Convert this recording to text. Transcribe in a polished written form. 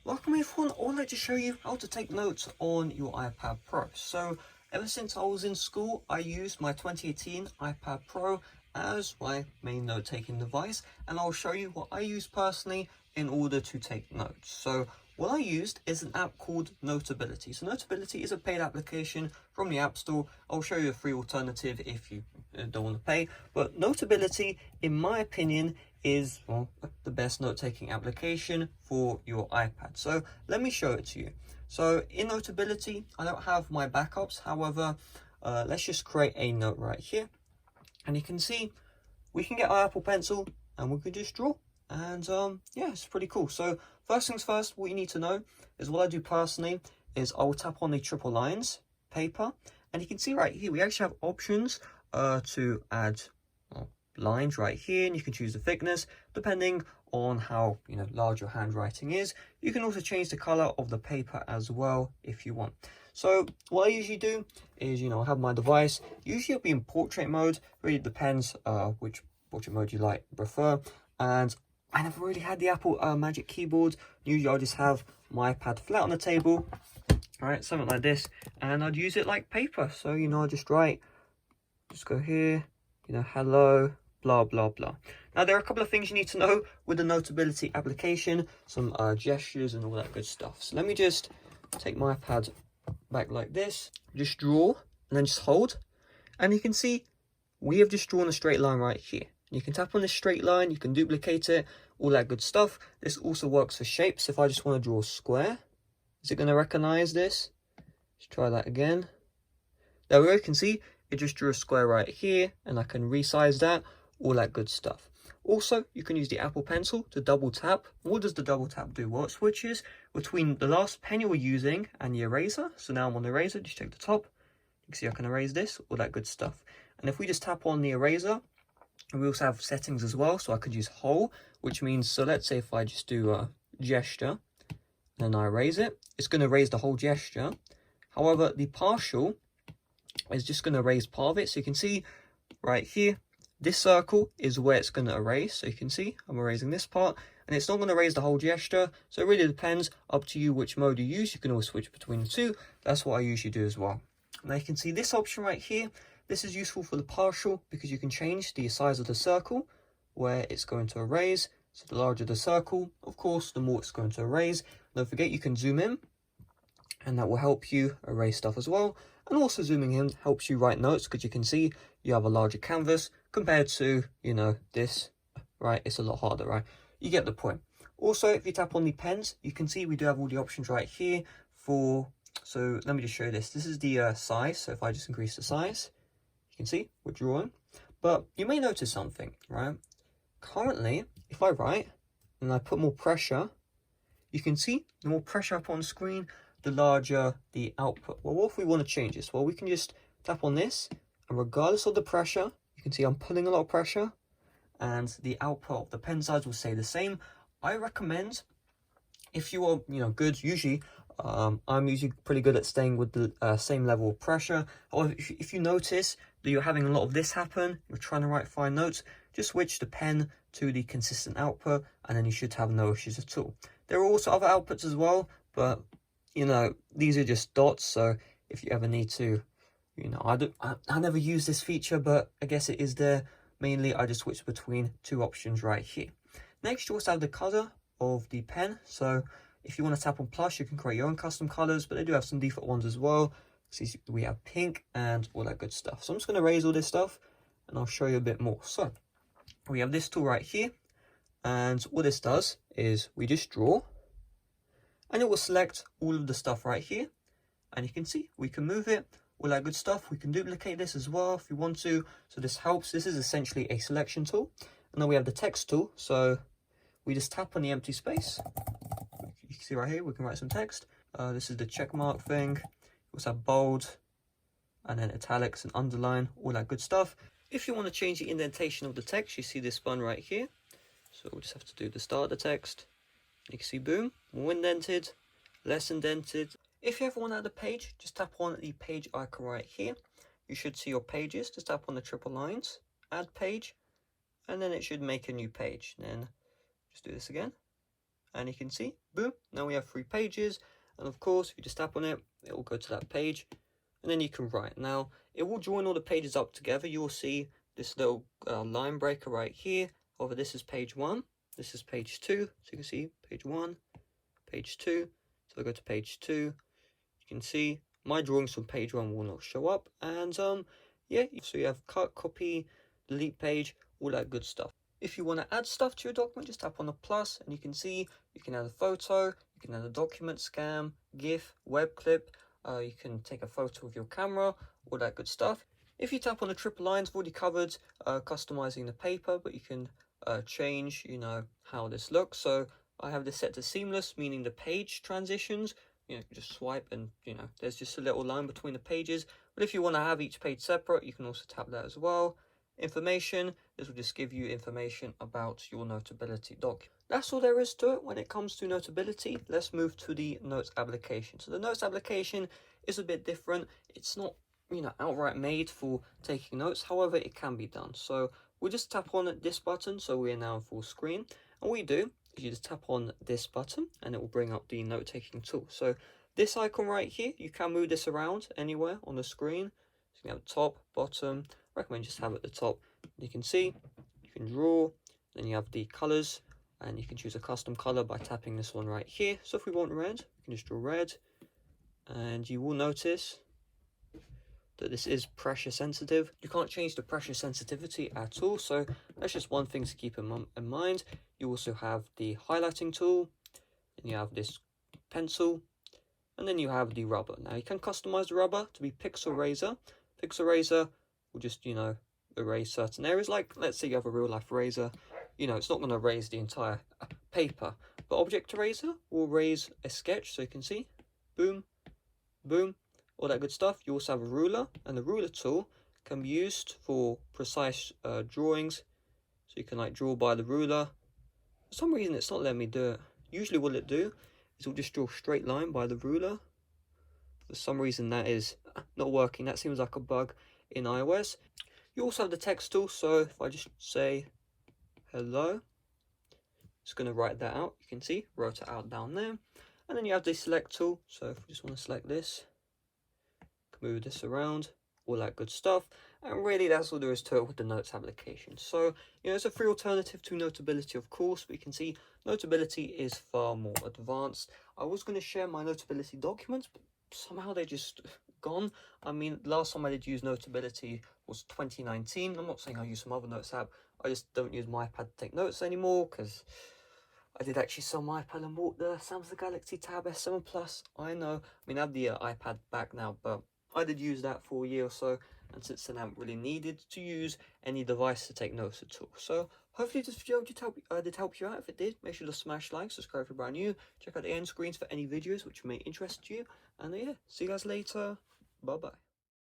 Welcome everyone, I would like to show you how to take notes on your iPad Pro. So ever since I was in school, I used my 2018 iPad Pro as my main note-taking device, and I'll show you what I use personally in order to take notes. So what I used is an app called Notability. So Notability is a paid application from the App Store. I'll show you a free alternative if you don't want to pay, but Notability, in my opinion, is the best note-taking application for your iPad. So let me show it to you. So in Notability, I don't have my backups. However, let's just create a note right here. And you can see we can get our Apple Pencil and we can just draw. And yeah, it's pretty cool. So first things first, what you need to know is what I do personally is I will tap on the triple lines paper. And you can see right here, we actually have options to add lines right here, and you can choose the thickness depending on how large your handwriting is. You can also change the color of the paper as well if you want. So what I usually do is I have my device, usually it'll be in portrait mode, really depends which portrait mode you prefer. And I never really had the Apple Magic Keyboard. Usually I'll just have my iPad flat on the table, all right, something like this, and I'd use it like paper. So I just write, just go here, hello, blah blah blah. Now there are a couple of things you need to know with the Notability application, some gestures and all that good stuff. So let me just take my iPad back like this, just draw and then just hold, and you can see we have just drawn a straight line right here. You can tap on this straight line, you can duplicate it, all that good stuff. This also works for shapes. If I just want to draw a square, is it going to recognize this? Let's try that again. There we go. You can see it just drew a square right here, and I can resize that, all that good stuff. Also, you can use the Apple Pencil to double tap. What does the double tap do? Well, it switches between the last pen you were using and the eraser. So now I'm on the eraser, just take the top. You can see I can erase this, all that good stuff. And if we just tap on the eraser, we also have settings as well. So I could use whole, which means, so let's say if I just do a gesture, and I erase it, it's going to erase the whole gesture. However, the partial is just going to erase part of it. So you can see right here, this circle is where it's going to erase. So you can see I'm erasing this part, and it's not going to erase the whole gesture. So it really depends, up to you which mode you use. You can always switch between the two. That's what I usually do as well. Now you can see this option right here. This is useful for the partial because you can change the size of the circle where it's going to erase. So the larger the circle, of course, the more it's going to erase. Don't forget you can zoom in, and that will help you erase stuff as well. And also zooming in helps you write notes because you can see you have a larger canvas compared to, this, right? It's a lot harder, right? You get the point. Also, if you tap on the pens, you can see we do have all the options right here for, so let me just show you this. This is the size. So if I just increase the size, you can see we're drawing. But you may notice something, right? Currently, if I write and I put more pressure, you can see the more pressure I put on the screen, the larger the output. Well, what if we want to change this? Well, we can just tap on this, and regardless of the pressure, you can see I'm putting a lot of pressure, and the output of the pen size will stay the same. I recommend, if you are good, usually I'm usually pretty good at staying with the same level of pressure. However, if you notice that you're having a lot of this happen, you're trying to write fine notes, just switch the pen to the consistent output, and then you should have no issues at all. There are also other outputs as well, but these are just dots. So if you ever need to, I never use this feature, but I guess it is there. Mainly, I just switch between two options right here. Next, you also have the color of the pen. So if you want to tap on plus, you can create your own custom colors, but they do have some default ones as well. See, we have pink and all that good stuff. So I'm just going to erase all this stuff, and I'll show you a bit more. So we have this tool right here, and what this does is we just draw, and it will select all of the stuff right here, and you can see we can move it, all that good stuff. We can duplicate this as well if you want to. So this helps. This is essentially a selection tool. And then we have the text tool. So we just tap on the empty space. You can see right here we can write some text. This is the check mark thing. We also have bold, and then italics and underline, all that good stuff. If you want to change the indentation of the text, you see this button right here. So we'll just have to do the start of the text. You can see, boom, more indented, less indented. If you ever want to add a page, just tap on the page icon right here. You should see your pages. Just tap on the triple lines, add page, and then it should make a new page. Then just do this again, and you can see, boom, now we have 3 pages. And of course, if you just tap on it, it will go to that page, and then you can write. Now, it will join all the pages up together. You will see this little line breaker right here. Over this is page 1, this is page 2. So you can see page 1, page 2. So I go to page 2. You can see my drawings from page 1 will not show up. And yeah, so you have cut, copy, delete page, all that good stuff. If you want to add stuff to your document, just tap on the plus, and you can see you can add a photo, you can add a document scan, GIF, web clip, you can take a photo with your camera, all that good stuff. If you tap on the triple lines, I've already covered customizing the paper, but you can change, how this looks. So I have this set to seamless, meaning the page transitions, you just swipe and, there's just a little line between the pages. But if you want to have each page separate, you can also tap that as well. Information, this will just give you information about your Notability document. That's all there is to it when it comes to Notability. Let's move to the Notes application. So the Notes application is a bit different. It's not, outright made for taking notes. However, it can be done. So we'll just tap on this button. So we are now in full screen. And what you do is you just tap on this button and it will bring up the note-taking tool. So this icon right here, you can move this around anywhere on the screen. So you can have top, bottom. I recommend just have it at the top. You can see, you can draw, then you have the colors, and you can choose a custom color by tapping this one right here. So if we want red, we can just draw red, and you will notice that this is pressure sensitive. You can't change the pressure sensitivity at all, so that's just one thing to keep in mind. You also have the highlighting tool, and you have this pencil, and then you have the rubber. Now you can customize the rubber to be pixel razor. Pixel razor will just, erase certain areas. Like, let's say you have a real life razor, it's not going to erase the entire paper. But object eraser will erase a sketch, so you can see, boom, boom, all that good stuff. You also have a ruler, and the ruler tool can be used for precise drawings. So you can draw by the ruler. For some reason, it's not letting me do it. Usually what it'll do is it'll just draw a straight line by the ruler. For some reason that is not working. That seems like a bug in iOS. You also have the text tool, so if I just say hello, it's going to write that out. You can see, wrote it out down there. And then you have the select tool, so if we just want to select this, can move this around, all that good stuff. And really that's all there is to it with the Notes application. So, it's a free alternative to Notability, of course, but you can see Notability is far more advanced. I was going to share my Notability documents, but somehow they're just gone. I mean, last time I did use Notability was 2019. I'm not saying I use some other notes app. I just don't use my iPad to take notes anymore, because I did actually sell my iPad and bought the Samsung Galaxy Tab S7 Plus. I know. I mean, I have the iPad back now, but I did use that for a year or so, and since then I haven't really needed to use any device to take notes at all. So hopefully this video did help you out. If it did, make sure to smash like, subscribe if you're brand new, check out the end screens for any videos which may interest you, and yeah, see you guys later. Bye bye.